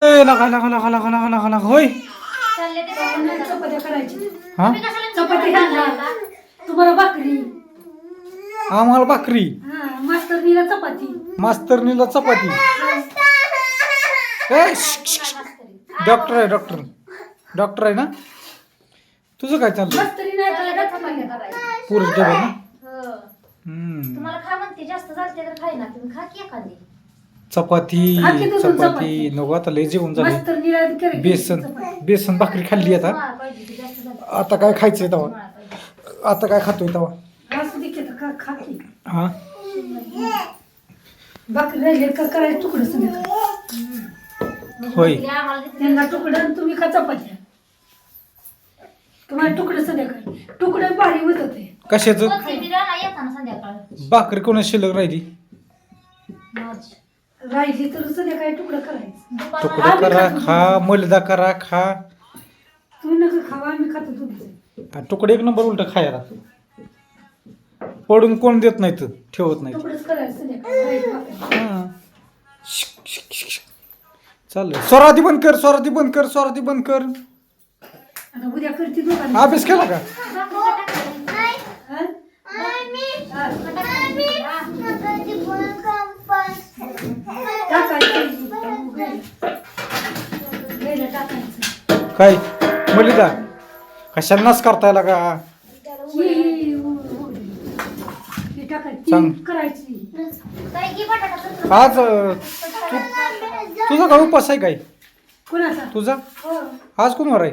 लगा लगा लगा लगा लगा लगा लगा होय. चपात्या करायची. हा चपाती घालणार. तुम्हाला भाकरी. आम्हाला भाकरी, मास्तरनीला चपाती. मास्तरनीला चपाती. डॉक्टर आहे, डॉक्टर डॉक्टर आहे ना. तुझं काय चाललंय? मास्तरी नाही करायला चपात्या करायच्या. पुरुष डबा ना. तुम्हाला खा म्हणते, जास्त झालते तर खाय ना, तुम्ही खा की एखादी. चपाती आखी दुधून चपाती चपाती. नको आता लय जेवण झालं. मास्तरनीला करायची बेसन चपाती. बेसन भाकरी खाल्ली आता. तुम्हाला पाहिजे ती जास्त झाली. आता काय खायचंय तवा? तुम्हाला पाहिजे. आता काय खातोय तवा? असं देखील खा की. हा भाकरी राहिली का करायचं तुकडं संध्याकाळी. होय. म्हणजे आम्हाला तिथे त्यांना तुकडं आणि तुम्ही खा चपात्या. तुम्हाला तुकडं संध्याकाळी. तुकडं भारी होत होते. कशाचं? कोथिंबीर आणा येताना संध्याकाळी. भाकरी कोणा शिल्लक राहिली? माझी. राहिली तर संध्याकाळी तुकडं करायचं. दुपारला तुकडा करा खा, मलिदा करा खा. तुम्ही नका खावा, आम्ही खातो तुम्ही. तुकडे एक नंबर उलट खायला. पडून कोण देत नाहीत, ठेवत नाहीत. तुकडंच करायचं संध्याकाळी. राहिली भाकरी. हा. शिक, शिक, शिक, शिक. चाललंय. स्वराती बंद कर, स्वराती बंद कर, स्वराती बंद कर. आता उद्या करते दोघांना. अभ्यास केला का? हा? हा. टाकायचं. गेलं टाकायचं. काय मलिदा कशाला नाच करतायला का? ही टाकायची. सांग. ती करायची. ताई, घे बटाटा तर. आज तुझा काय उपास आहे काय? कोणाचा? तुझा हो. आज कोणवार आहे?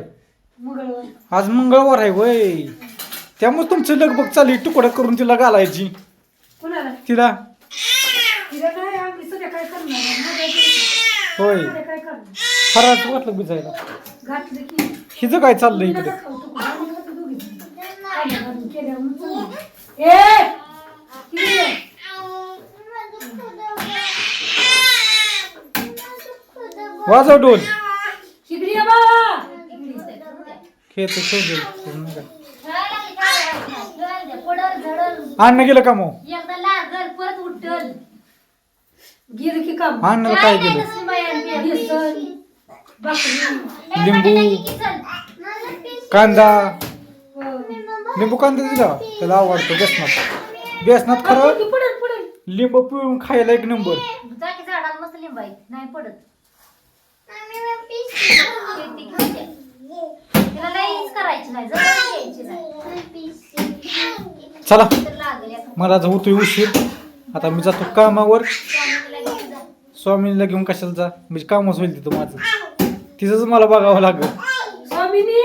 मंगळवार. आज मंगळवार आहे वय. त्यामुळे तुमची लगबग चालली तुकडा करून तिला घालायची. कोणाला? तिला तिला नाही, आम्ही संध्याकाळी करणार आहे. मग होय. संध्याकाळी करणार. फराच वाटलं भिजायला. घातलं की हिचं काय चाललंय इकडे? नका खाऊ तुकडं. आम्ही खातो दोघीजण. खायला घालून केल्यावर मग चांगलं. ए! किती आहे? वाजव डोल. शिगडी आहे बाळा. खेळतो शोधेल. खेळायला लागली का? खेळायला द्या. पडल, झडल. अन्न गेलं का मग? एकदा लागल, परत उठल. गेलं की काम. अण्णाला काय नाही गेलं? नसली बाया आणि बेसन, भाकरी. लिंबू. बटाटा की किचन. कांदा, हो. लिंबू कांदा दिला त्याला आवडतो बेसनात. बेसनात खरं पडेल, पडेल. लिंबू पिळून खायला एक नंबर. जा की झाडाला मस्त लिंब आहे. नाही पडत. शेती घेऊन द्या. तिला लईच करायची नाही, जवळ घ्यायची नाही. चला तर लागल एका. मला जा होतोय उशीर. आता मी जातो कामावर. स्वामीला घेऊन जा. स्वामीला घेऊन कशाला जा, म्हणजे कामच होईल तिथं माझं. तिचंच मला बघावं लागेल. स्वामिनी,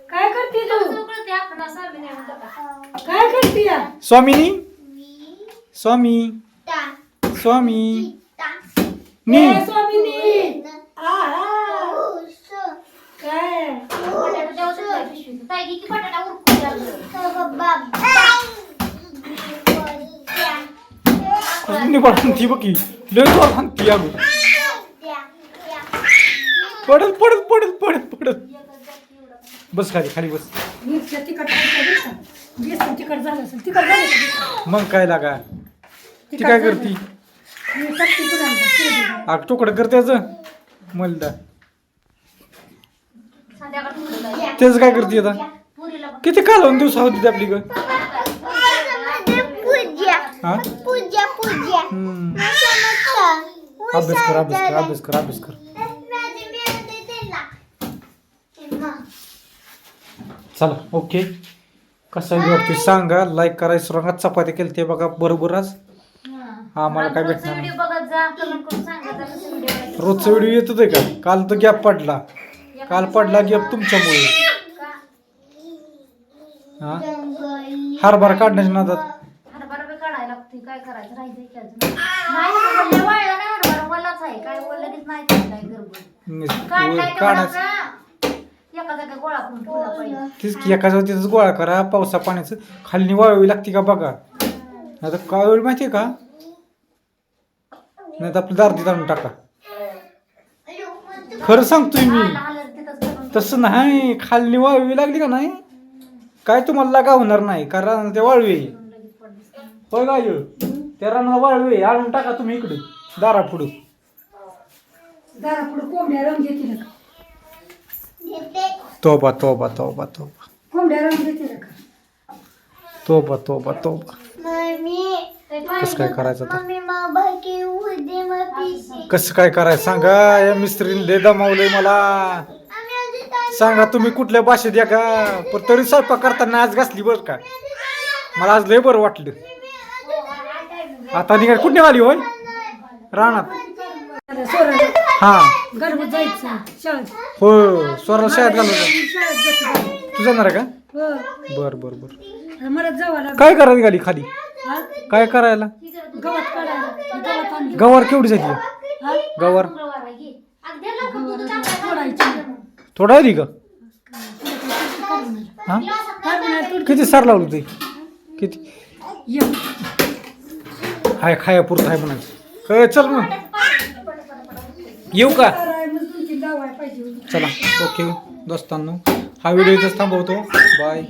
काय करते तू? सगळं ते आपण स्वामीने म्हणतो का? काय करते या? स्वामिनी, स्वामी, स्वामी नी. ए, स्वामिनी. काय? बटाटा द्यावं सुद्धा पिशवीत. ताई, घे की बटाटा उरकून द्या गं. निवडून ती बघी लय जोर सांगती अगं. पडल पडल पडल पडल पडल. बस खाली खाली बस. मिरच्या तिखट खायच्या बरं का? बेसन तिखट झालं असेल. तिखट झालं का? मग काय लागा ती काय करती? मी टाकते तुला आता, शिजू. आग तुकडं करते त्याचं मलदा. संध्याकाळी उरकून द्या. त्याचं काय करते आता? पुरीला बघ. किती कालवून दिवस होती ती आपली ग? हा हम्म. अभ्यास कर अभ्यास कर अभ्यास कर अभ्यास कर. चला ओके. कसा वाटते सांगा. लाईक करा विसरू नका. चपाती केली ते बघा बरोबर आज. आम्हाला काय रोजचा भेटणार नाही. व्हिडिओ बघत जा, कमेंट करून सांगा जरा कसं व्हिडिओ आहे. रोजचा व्हिडिओ येत होते का? काल तर गॅप पडला. काल पडला गॅप तुमच्यामुळे. हा हरभरा काढण्याच्या नादात. हरभरा बी काढायला लागतोय, काय करायचं राहायचंय की अजून? नाही वल्ल्या वाळला नाही हरभरा, वल्लाच आहे. काय लगेच नाही काय गडबड. काढलाय तेवढा काढायचं का? एका जागा गोळा करून ठेवला पाहिजे. तीच की एका तिथंच गोळा करा. पावसा पाण्याचं खाली वाळवी लागते का बघा. आता काय वेळ माहितीये का? नाही तर आपलं दार्दी आणून टाका. खरं सांगतोय मी. आला आलं तिथंच करून तसं नाही. खाली वाळवी लागली का नाही काय तुम्हाला लागा होणार नाही. कारण ते वाळवी आहे. लगेच पडलं. होय गाय त्या रानाला वाळवी आहे. आणून टाका तुम्ही इकडे दारा पुढे. दारा पुढे कोंबड्या रंग घेतील का तोबा तोबा तोबा तोबा कोंबड्या रंग घेतील का तोबा तोबा तोबा कसं काय करायचं आता कसं काय करायचं सांगा या मिस्त्रीने लय दमावलंय मला सांगा तुम्ही कुठल्या भाषेत या का पण तरी स्वयंपाक करताना आज घासली बरं का मला आज लय बरं वाटलं आता निघाल कुठे निघाली होय रानात सोराला हा गरबत जायचं शाळेत हो स्वराला शाळेत घालवलं शाळेत जायचं तू जाणार आहे का हो बर बर बर मला जावं लागलं काय करायला निघाली खाली हा? काय करायला गवत काढायला गवत आणलं गवार केवढी झाली हा? गवार तोडायची थोडा आली का हा किती सार लावलं ते किती हाय खायापुरतं आहे म्हणायचं चल मग येऊ का चला ओके दोस्तांनो हा व्हिडिओ इथंच थांबवतो बाय